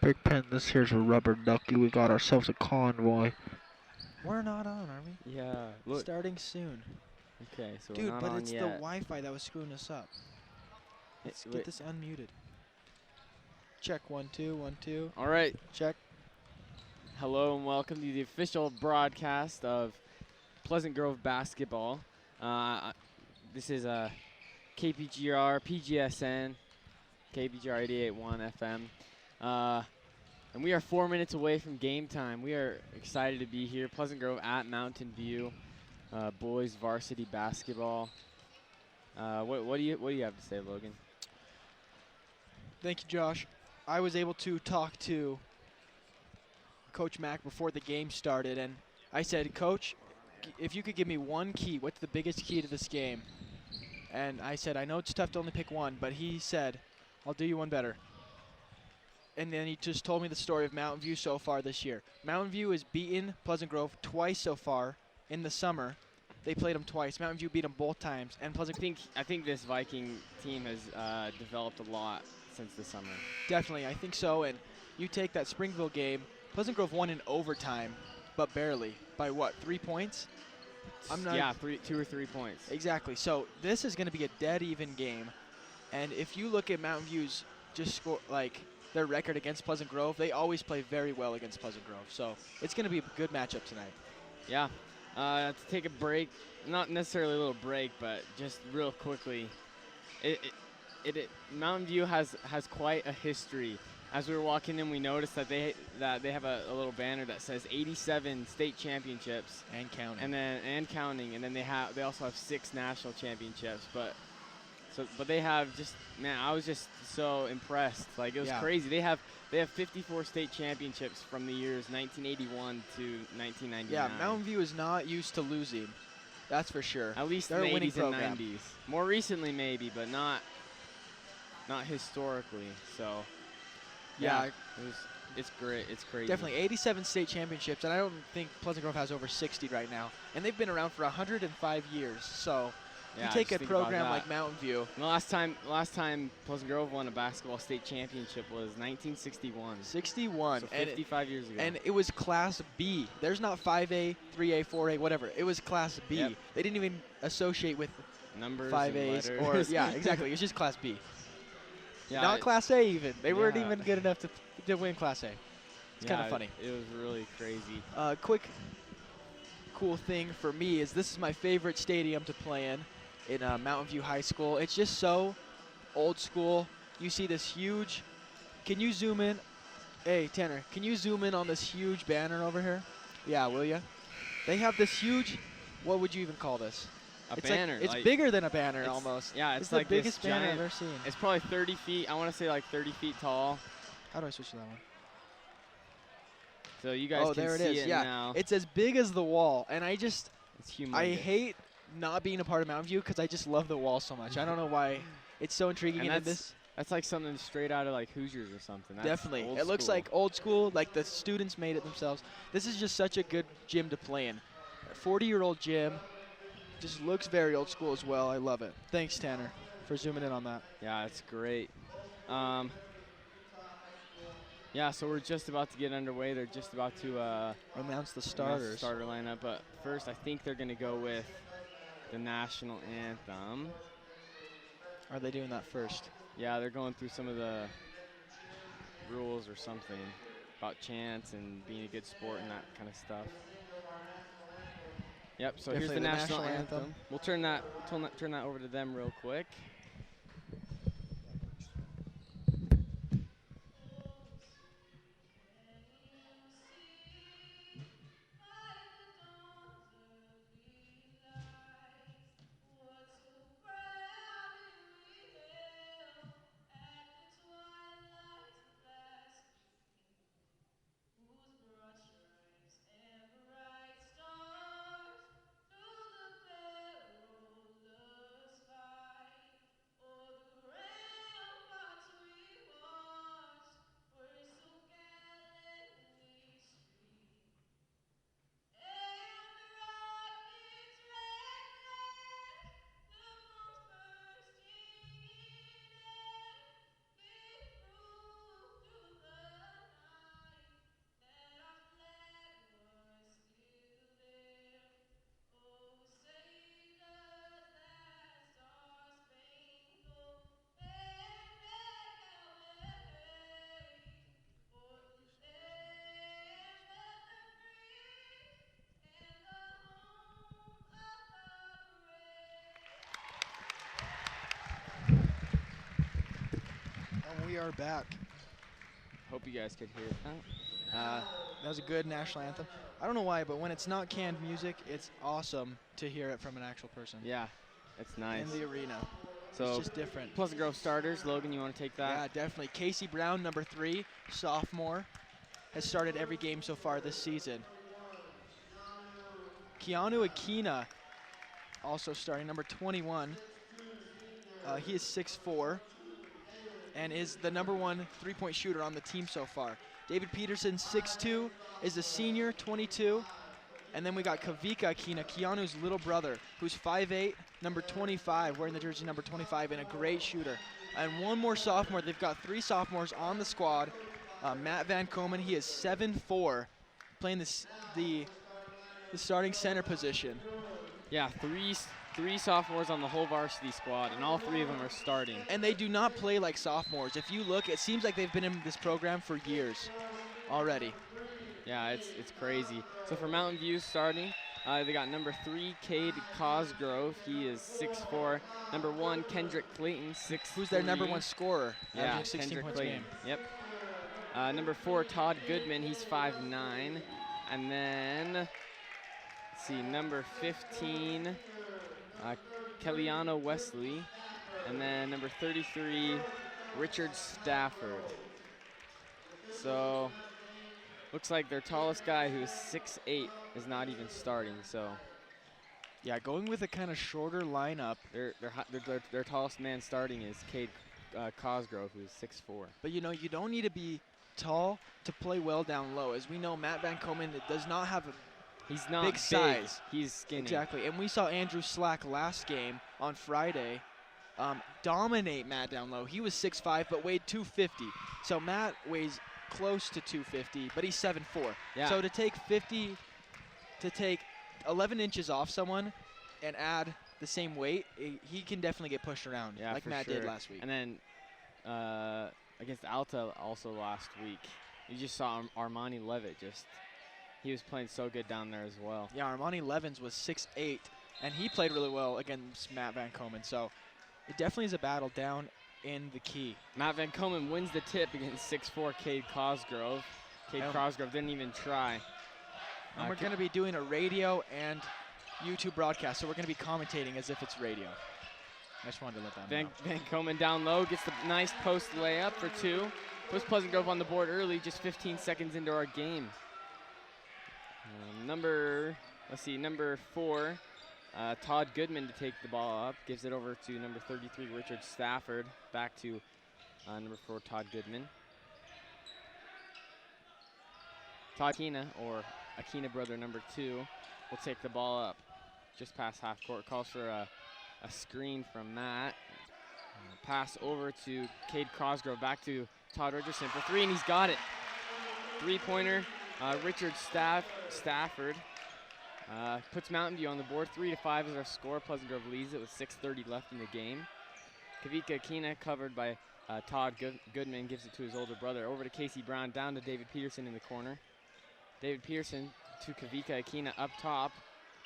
Big Pen, this here's a rubber ducky. We got ourselves a convoy. We're not on, are we? Yeah, look. Starting soon. Okay, so we're Dude, not but on it's the yet. Wi-Fi that was screwing us up. Let's get this unmuted. Check 1 2 1 2. All right. Check. Hello and welcome to the official broadcast of Pleasant Grove Basketball. This is KPGR, PGSN, KPGR 88.1 FM. And we are 4 minutes away from game time. We are excited to be here. Pleasant Grove at Mountain View, boys varsity basketball. What do you have to say, Logan? Thank you, Josh. I was able to talk to Coach Mack before the game started, and I said, Coach, if you could give me one key, what's the biggest key to this game? And I said, I know it's tough to only pick one, but he said, I'll do you one better. And then he just told me the story of Mountain View so far this year. Mountain View has beaten Pleasant Grove twice so far in the summer. They played them twice. Mountain View beat them both times. And Pleasant I think this Viking team has developed a lot since the summer. Definitely, I think so. And you take that Springville game, Pleasant Grove won in overtime, but barely. By what, 3 points? Yeah, 2 or 3 points. Exactly. So this is going to be a dead even game. And if you look at Mountain View's their record against Pleasant Grove, they always play very well against Pleasant Grove. So it's going to be a good matchup tonight. Yeah. To take a break, not necessarily a little break, but just real quickly, Mountain View has quite a history. As we were walking in, we noticed that they have a little banner that says 87 state championships and counting. And counting, and then they also have 6 national championships. But they have I was just so impressed. Like, it was crazy. They have 54 state championships from the years 1981 to 1999. Yeah, Mountain View is not used to losing. That's for sure. At least they're in the a winning 80s and program. 90s. More recently maybe, but not historically. So yeah, it's great. It's crazy. Definitely 87 state championships, and I don't think Pleasant Grove has over 60 right now. And they've been around for 105 years. So you take a program like Mountain View. And the last time Pleasant Grove won a basketball state championship was 1961. 61. So 55 years ago. And it was Class B. There's not 5A, 3A, 4A, whatever. It was Class B. Yep. They didn't even associate with numbers 5As and or letters. yeah, exactly. It was just Class B. Yeah, not Class A even. They weren't even good enough to win Class A. It's kind of funny. It was really crazy. Quick cool thing for me is this is my favorite stadium to play in Mountain View High School. It's just so old school. You see this huge, can you zoom in? Hey, Tanner, can you zoom in on this huge banner over here? Yeah, will ya? They have this huge, what would you even call this? It's banner. It's bigger than a banner it's, almost. Yeah, it's like the biggest this banner giant, I've ever seen. It's probably 30 feet. I want to say like 30 feet tall. How do I switch to that one? So you guys can there it see is. it now. It's as big as the wall, and It's humongous. I hate not being a part of Mountain View because I just love the wall so much. I don't know why. It's so intriguing. And that's like something straight out of like Hoosiers or something. That's definitely. old It looks school. like old school, like the students made it themselves. This is just such a good gym to play in. A 40-year-old gym. Just looks very old school as well. I love it. Thanks, Tanner, for zooming in on that. Yeah, it's great. Yeah, so we're just about to get underway. They're just about to announce the announce starters. the starter lineup. But first, I think they're going to go with the national anthem. Are they doing that first? Yeah, they're going through some of the rules or something about chants and being a good sport and that kind of stuff. Yep, so Definitely here's the national anthem. We'll turn that over to them real quick. we are back. Hope you guys could hear that. That was a good national anthem. I don't know why, but when it's not canned music, it's awesome to hear it from an actual person. Yeah, it's nice. In the arena. So it's just different. Pleasant Grove starters. Logan, you want to take that? Yeah, definitely. Casey Brown, number 3, sophomore, has started every game so far this season. Keanu Akina, also starting, number 21. He is 6'4", and is the number 1 3-point shooter on the team so far. David Peterson, 6'2", is a senior, 22. And then we got Kavika Akina, Keanu's little brother, who's 5'8", number 25, wearing the jersey number 25, and a great shooter. And one more sophomore. They've got 3 sophomores on the squad. Matt Van Komen, he is 7'4", playing the starting center position. Yeah, three sophomores on the whole varsity squad, and all 3 of them are starting. And they do not play like sophomores. If you look, it seems like they've been in this program for years already. Yeah, it's crazy. So for Mountain View starting, they got number 3, Cade Cosgrove. He is 6'4". Number 1, Kendrick Clayton, 6'3". Who's their number 1 scorer, yeah, averaging 16 Kendrick points a Clayton. game. Yep. Number 4, Todd Goodman. He's 5'9". And then, let's see, number 15, Kellyanna Wesley. And then number 33, Richard Stafford. So, looks like their tallest guy, who is 6'8", is not even starting. So, yeah, going with a kind of shorter lineup. Their tallest man starting is Cade Cosgrove, who's 6'4". But you know, you don't need to be tall to play well down low. As we know, Matt Van Komen does not have a He's not big size. He's skinny. Exactly, and we saw Andrew Slack last game on Friday dominate Matt down low. He was 6'5", but weighed 250. So Matt weighs close to 250, but he's 7'4". Yeah. So to take 11 inches off someone and add the same weight, he can definitely get pushed around, Yeah, like for Matt sure. did last week. And then against Alta also last week, you just saw Armani Levitt he was playing so good down there as well. Yeah, Armani Levins was 6'8", and he played really well against Matt Van Komen. So it definitely is a battle down in the key. Matt Van Komen wins the tip against 6'4" Cade Cosgrove. Cade Cosgrove didn't even try. And we're going to be doing a radio and YouTube broadcast, so we're going to be commentating as if it's radio. I just wanted to let that know. Van Komen down low gets the nice post layup for 2. Puts Pleasant Grove on the board early, just 15 seconds into our game. Number 4, Todd Goodman to take the ball up. Gives it over to number 33, Richard Stafford. Back to number 4, Todd Goodman. Todd Akina, or Akina brother number 2, will take the ball up just past half court. Calls for a screen from Matt. Pass over to Cade Cosgrove. Back to Todd Richardson for 3, and he's got it. 3-pointer. Richard Stafford puts Mountain View on the board. 3-5 is our score. Pleasant Grove leads it with 6:30 left in the game. Kavika Akina, covered by Todd Goodman, gives it to his older brother. Over to Casey Brown, down to David Peterson in the corner. David Peterson to Kavika Akina up top,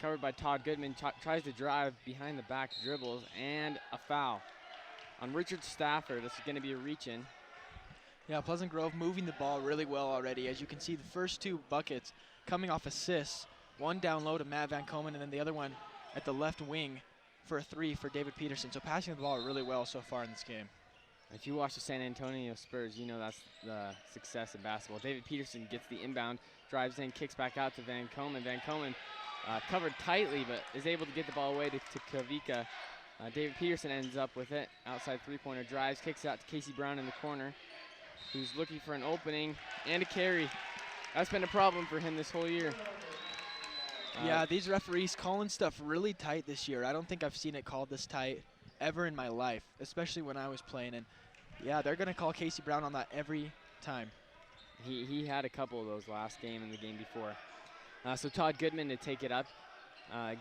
covered by Todd Goodman. Tries to drive behind the back, dribbles, and a foul on Richard Stafford. This is going to be a reach-in. Yeah, Pleasant Grove moving the ball really well already. As you can see, the first 2 buckets coming off assists. One down low to Matt Van Komen, and then the other one at the left wing for a 3 for David Peterson. So passing the ball really well so far in this game. If you watch the San Antonio Spurs, you know that's the success of basketball. David Peterson gets the inbound, drives in, kicks back out to Van Komen. Van Komen covered tightly, but is able to get the ball away to Kavika. David Peterson ends up with it. Outside 3-pointer drives, kicks it out to Casey Brown in the corner, who's looking for an opening and a carry. That's been a problem for him this whole year. Yeah, these referees calling stuff really tight this year. I don't think I've seen it called this tight ever in my life, especially when I was playing. And yeah, they're going to call Casey Brown on that every time. He had a couple of those last game and the game before. So Todd Goodman to take it up.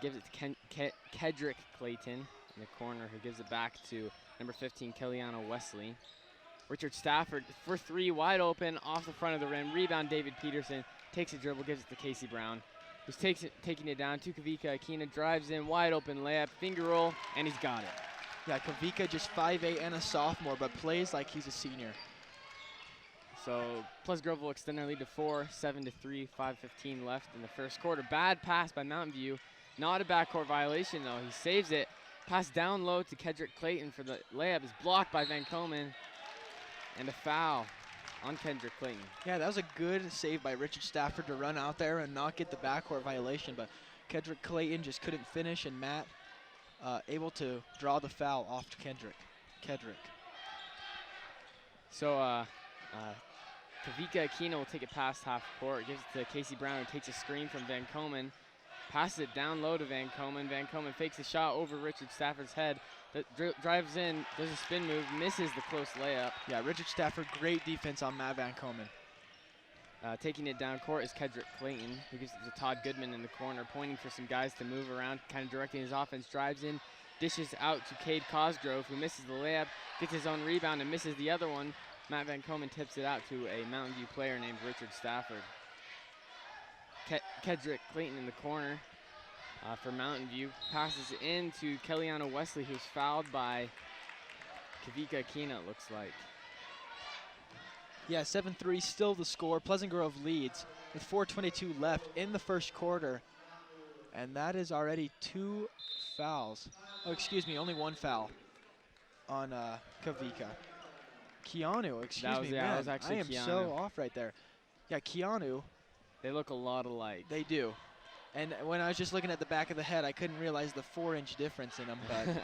Gives it to Kedrick Clayton in the corner, who gives it back to number 15, Kellyanna Wesley. Richard Stafford for 3, wide open, off the front of the rim. Rebound, David Peterson takes a dribble, gives it to Casey Brown, who's taking it down to Kavika Akina, drives in, wide open layup, finger roll, and he's got it. Yeah, Kavika just 5'8" and a sophomore, but plays like he's a senior. So Pleasant Grove will extend their lead to 4, 7-3, 5:15 left in the first quarter. Bad pass by Mountain View. Not a backcourt violation, though. He saves it. Pass down low to Kedrick Clayton for the layup. Is blocked by Van Komen. And a foul on Kendrick Clayton. Yeah, that was a good save by Richard Stafford to run out there and not get the backcourt violation, but Kedrick Clayton just couldn't finish, and Matt able to draw the foul off to Kedrick. So Kavika Aquino will take it past half court, gives it to Casey Brown, who takes a screen from Van Komen, passes it down low to Van Komen. Van Komen fakes a shot over Richard Stafford's head, that drives in, does a spin move, misses the close layup. Yeah, Richard Stafford, great defense on Matt Van Komen. Taking it down court is Kedrick Clayton, who gives it to Todd Goodman in the corner, pointing for some guys to move around, kind of directing his offense, drives in, dishes out to Cade Cosgrove, who misses the layup, gets his own rebound and misses the other one. Matt Van Komen tips it out to a Mountain View player named Richard Stafford. Kedrick Clayton in the corner for Mountain View, passes it in to Kellyanna Wesley, who's fouled by Kavika Aquino, it looks like. Yeah, 7-3 still the score. Pleasant Grove leads with 4:22 left in the first quarter. And that is already 2 fouls. Oh, excuse me, only 1 foul on Kavika. Keanu, excuse me, that man, was actually I am Keanu. so off right there. Yeah, Keanu, They look a lot alike. they do. And when I was just looking at the back of the head, I couldn't realize the 4-inch difference in them, but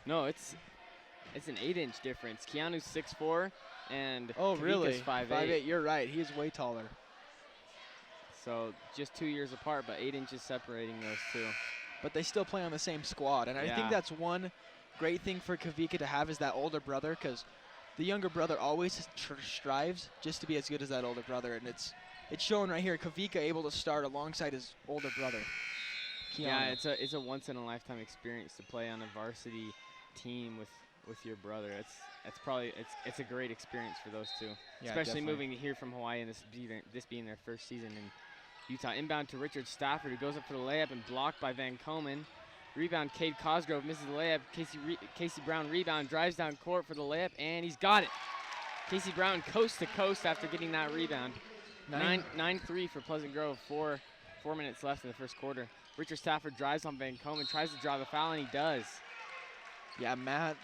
No, it's an 8-inch difference. Keanu's 6'4", and oh, really? Kavika's 5'8". 5'8", you're right, he is way taller. So just 2 years apart, but 8 inches separating those two. But they still play on the same squad, and I Yeah. think that's one great thing for Kavika to have is that older brother, because the younger brother always strives just to be as good as that older brother, and it's shown right here. Kavika able to start alongside his older brother, Keanu. Yeah, it's a once in a lifetime experience to play on a varsity team with your brother. It's probably it's a great experience for those two, Yeah, especially definitely. moving here from Hawaii and this being their first season in Utah. Inbound to Richard Stafford, who goes up for the layup and blocked by Van Komen. Rebound, Cade Cosgrove misses the layup. Casey Brown rebound, drives down court for the layup, and he's got it. Casey Brown coast to coast after getting that rebound. 9-3 for Pleasant Grove. 4 minutes left in the first quarter. Richard Stafford drives on Van Komen, tries to draw the foul, and he does. Yeah, Matt,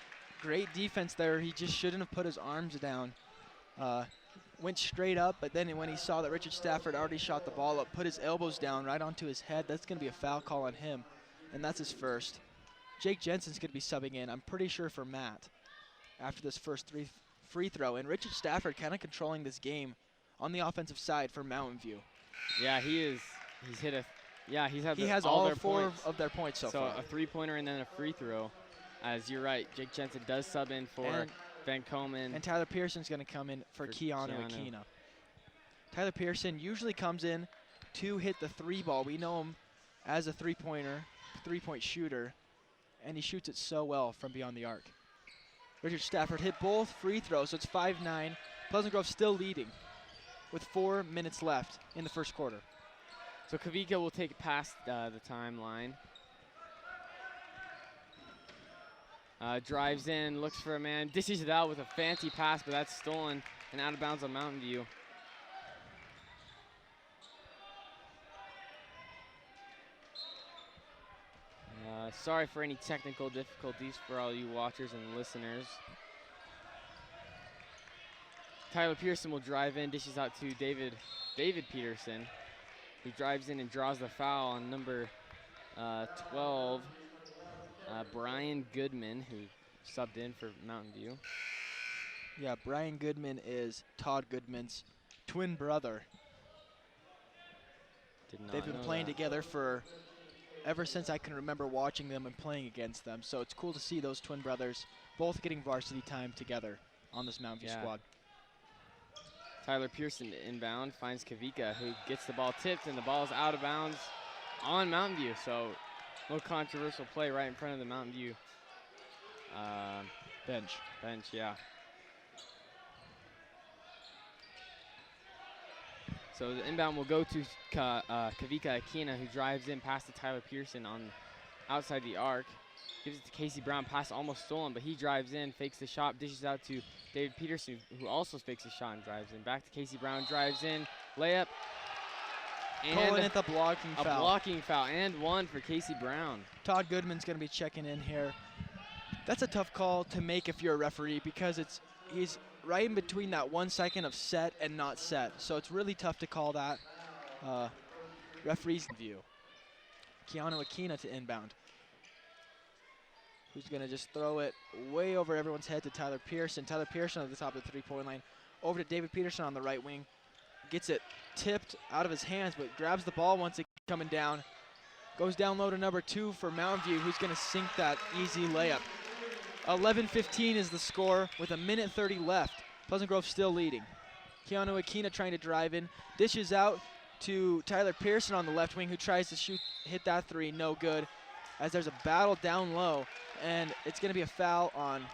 great defense there. He just shouldn't have put his arms down. Went straight up, but then when he saw that Richard Stafford already shot the ball up, put his elbows down right onto his head. That's going to be a foul call on him, and that's his first. Jake Jensen's going to be subbing in, I'm pretty sure, for Matt after this first free throw. And Richard Stafford kind of controlling this game on the offensive side for Mountain View. Yeah, he is. He's hit a. Yeah, he has all all their 4 points. of their points so far. So a three-pointer and then a free throw. As you're right, Jake Jensen does sub in for And- Van Komen. And Tyler Pearson's going to come in for Keanu Aquino. Tyler Pearson usually comes in to hit the 3-ball. We know him as a three-point shooter, and he shoots it so well from beyond the arc. Richard Stafford hit both free throws, so it's 5-9. Pleasant Grove still leading with 4 minutes left in the first quarter. So Kavika will take it past the timeline. Drives in, looks for a man, dishes it out with a fancy pass, but that's stolen and out of bounds on Mountain View. Sorry for any technical difficulties for all you watchers and listeners. Tyler Pearson will drive in, dishes out to David Peterson, who drives in and draws the foul on number 12, Brian Goodman, who subbed in for Mountain View. Yeah, Brian Goodman is Todd Goodman's twin brother. They've been playing together for ever since I can remember watching them and playing against them. So it's cool to see those twin brothers both getting varsity time together on this Mountain View squad. Tyler Pearson inbound, finds Kavika, who gets the ball tipped, and the ball is out of bounds on Mountain View. So a little controversial play right in front of the Mountain View bench, yeah. So the inbound will go to Kavika Aquino, who drives in past to Tyler Pearson on outside the arc. Gives it to Casey Brown. Pass almost stolen, but he drives in, fakes the shot, dishes out to David Peterson, who also fakes a shot and drives in. Back to Casey Brown, drives in, layup. Calling And it the blocking a foul. blocking foul, and one for Casey Brown. Todd Goodman's going to be checking in here. That's a tough call to make if you're a referee because he's right in between that 1 second of set and not set. So it's really tough to call that. Referee's view. Keanu Aquina to inbound. Who's going to just throw it way over everyone's head to Tyler Pearson. Tyler Pearson at the top of the three-point line. Over to David Peterson on the right wing. Gets it tipped out of his hands, but grabs the ball once it coming down. Goes down low to number 2 for Mountain View, who's going to sink that easy layup. 11-15 is the score with 1:30 left. Pleasant Grove still leading. Keanu Aquina trying to drive in. Dishes out to Tyler Pearson on the left wing, who tries to hit that three. No good, as there's a battle down low, and it's going to be a foul on